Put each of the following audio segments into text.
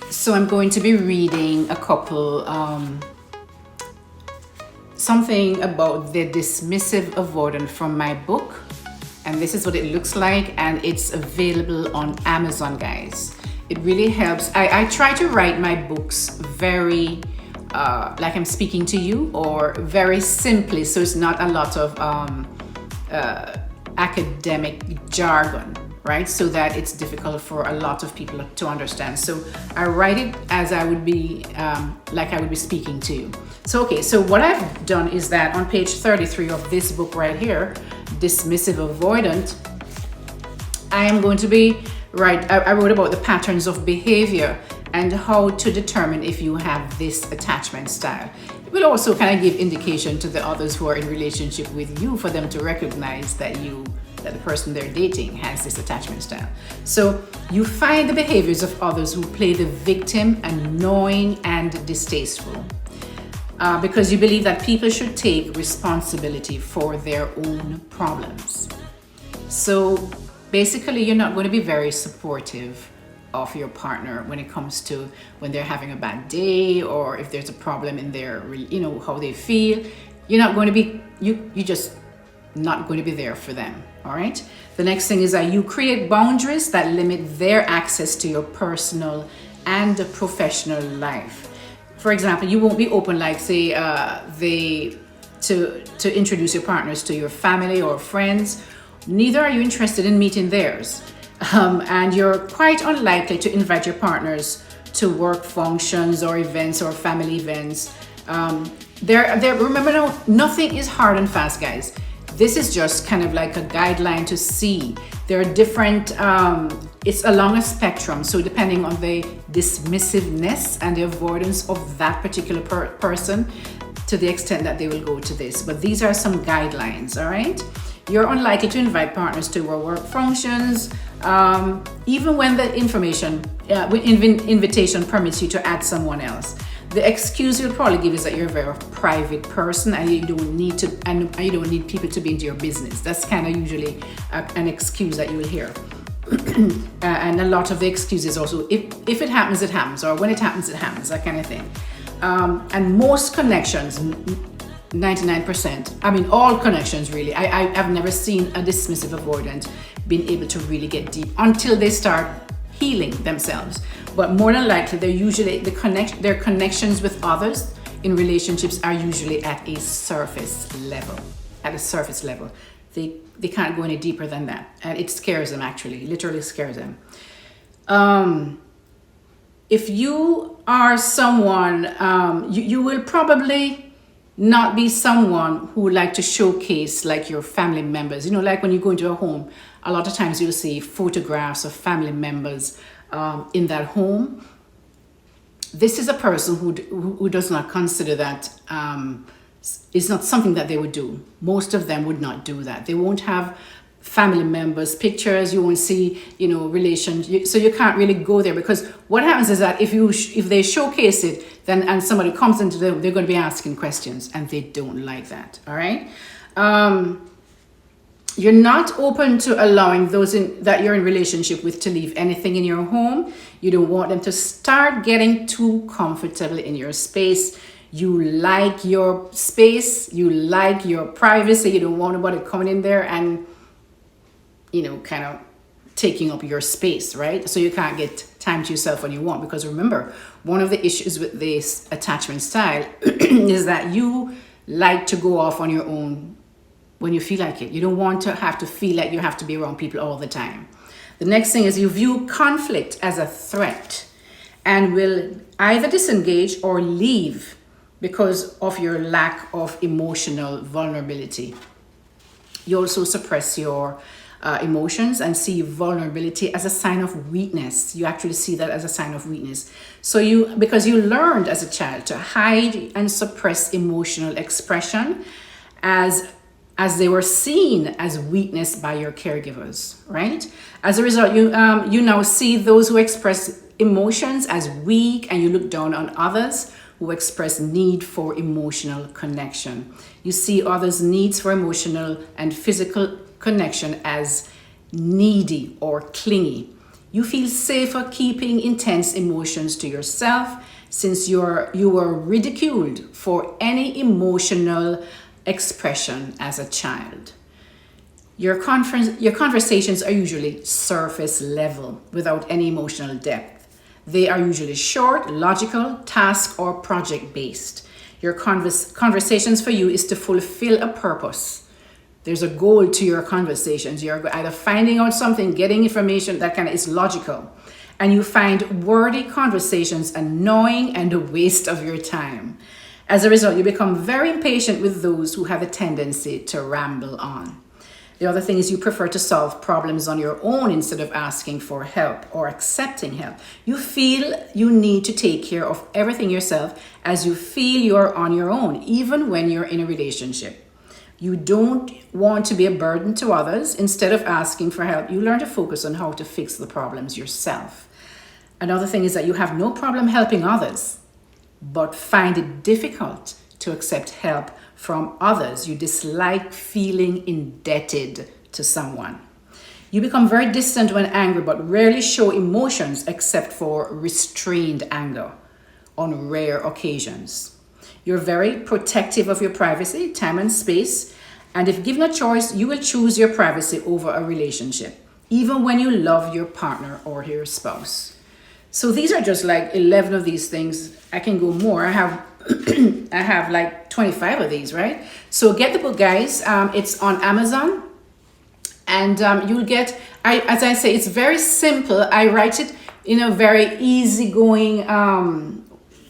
So I'm going to be reading a couple, something about the dismissive avoidant from my book. And this is what it looks like, and it's available on Amazon, guys. It really helps. I try to write my books very like I'm speaking to you, or very simply, so it's not a lot of academic jargon, right? So that it's difficult for a lot of people to understand. So I write it as I would be, like I would be speaking to you. So, okay, so what I've done is that on page 33 of this book right here, Dismissive Avoidant, I am going to be, I wrote about the patterns of behavior and how to determine if you have this attachment style. It will also kind of give indication to the others who are in relationship with you, for them to recognize that the person they're dating has this attachment style. So you find the behaviors of others who play the victim annoying and distasteful, because you believe that people should take responsibility for their own problems. So basically, you're not going to be very supportive of your partner when it comes to when they're having a bad day, or if there's a problem in their, how they feel. You're not going to be, you just not going to be there for them. All right. The next thing is that you create boundaries that limit their access to your personal and professional life. For example, you won't be open, like say, to introduce your partners to your family or friends. Neither are you interested in meeting theirs. And you're quite unlikely to invite your partners to work functions or events or family events. Remember, no, nothing is hard and fast, guys. This is just kind of like a guideline to see. There are different, it's along a spectrum. So depending on the dismissiveness and the avoidance of that particular person, to the extent that they will go to this. But these are some guidelines, all right? You're unlikely to invite partners to work functions, even when the invitation permits you to add someone else. The excuse you'll probably give is that you're a very private person and you don't need to, and you don't need people to be into your business. That's kind of usually an excuse that you will hear. And a lot of the excuses also, if it happens, it happens, or when it happens, that kind of thing. And most connections, 99%, I mean all connections really, I've never seen a dismissive avoidant being able to really get deep until they start healing themselves. But more than likely, they're usually their connections with others in relationships are usually at a surface level. They can't go any deeper than that, and it scares them, actually, literally scares them. If you are someone, you will probably not be someone who would like to showcase like your family members. Like when you go into a home, a lot of times you'll see photographs of family members in that home. This is a person who does not consider that it's not something that they would do. Most of them would not do that. They won't have family members pictures. You won't see relations, so you can't really go there, because what happens is that if they showcase it, then and somebody comes into them, they're going to be asking questions, and they don't like that. All right. You're not open to allowing those that you're in relationship with to leave anything in your home. You don't want them to start getting too comfortable in your space. You like your space. You like your privacy. You don't want anybody coming in there and, kind of taking up your space, right? So you can't get time to yourself when you want. Because remember, one of the issues with this attachment style is that you like to go off on your own when you feel like it. You don't want to have to feel like you have to be around people all the time. The next thing is you view conflict as a threat and will either disengage or leave because of your lack of emotional vulnerability. You also suppress your emotions and see vulnerability as a sign of weakness. You actually see that as a sign of weakness. So because you learned as a child to hide and suppress emotional expression as they were seen as weakness by your caregivers, right? As a result, you now see those who express emotions as weak, and you look down on others who express need for emotional connection. You see others' needs for emotional and physical connection as needy or clingy. You feel safer keeping intense emotions to yourself since you were ridiculed for any emotional expression as a child. Your conversations are usually surface level without any emotional depth. They are usually short, logical, task or project based. Your conversations for you is to fulfill a purpose. There's a goal to your conversations. You're either finding out something, getting information that kind of is logical. And you find wordy conversations annoying and a waste of your time. As a result, you become very impatient with those who have a tendency to ramble on. The other thing is you prefer to solve problems on your own instead of asking for help or accepting help. You feel you need to take care of everything yourself as you feel you're on your own, even when you're in a relationship. You don't want to be a burden to others. Instead of asking for help, you learn to focus on how to fix the problems yourself. Another thing is that you have no problem helping others, but find it difficult to accept help from others. You dislike feeling indebted to someone. You become very distant when angry, but rarely show emotions except for restrained anger on rare occasions. You're very protective of your privacy, time and space, and if given a choice, you will choose your privacy over a relationship, even when you love your partner or your spouse. So these are just like 11 of these things. I can go more. I have like 25 of these, right? So get the book, guys. It's on Amazon, and you'll get, as I say, it's very simple. I write it in a very easygoing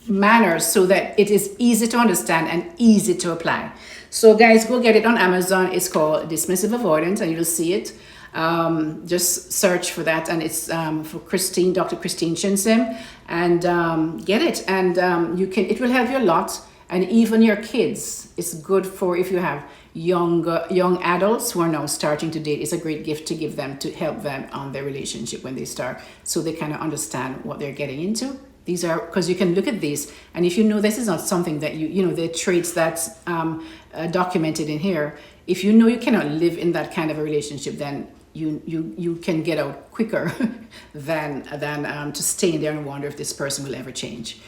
manner so that it is easy to understand and easy to apply. So guys, go get it on Amazon. It's called Dismissive, Avoidant, and you'll see it. Just search for that, and it's for Dr. Christine Shinsim, and get it, and it will help you a lot, and even your kids. It's good for if you have young adults who are now starting to date. It's a great gift to give them, to help them on their relationship when they start, so they kind of understand what they're getting into. These are, because you can look at these, and if you know this is not something that you know, the traits that's documented in here, if you know you cannot live in that kind of a relationship, then you can get out quicker than to stay in there and wonder if this person will ever change.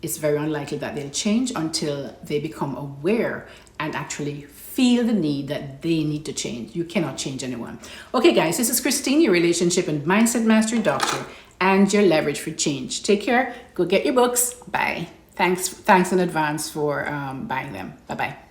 It's very unlikely that they'll change until they become aware and actually feel the need that they need to change. You cannot change anyone. Okay, guys, this is Christine, your relationship and mindset mastery doctor, and your leverage for change. Take care. Go get your books. Bye. Thanks in advance for buying them. Bye-bye.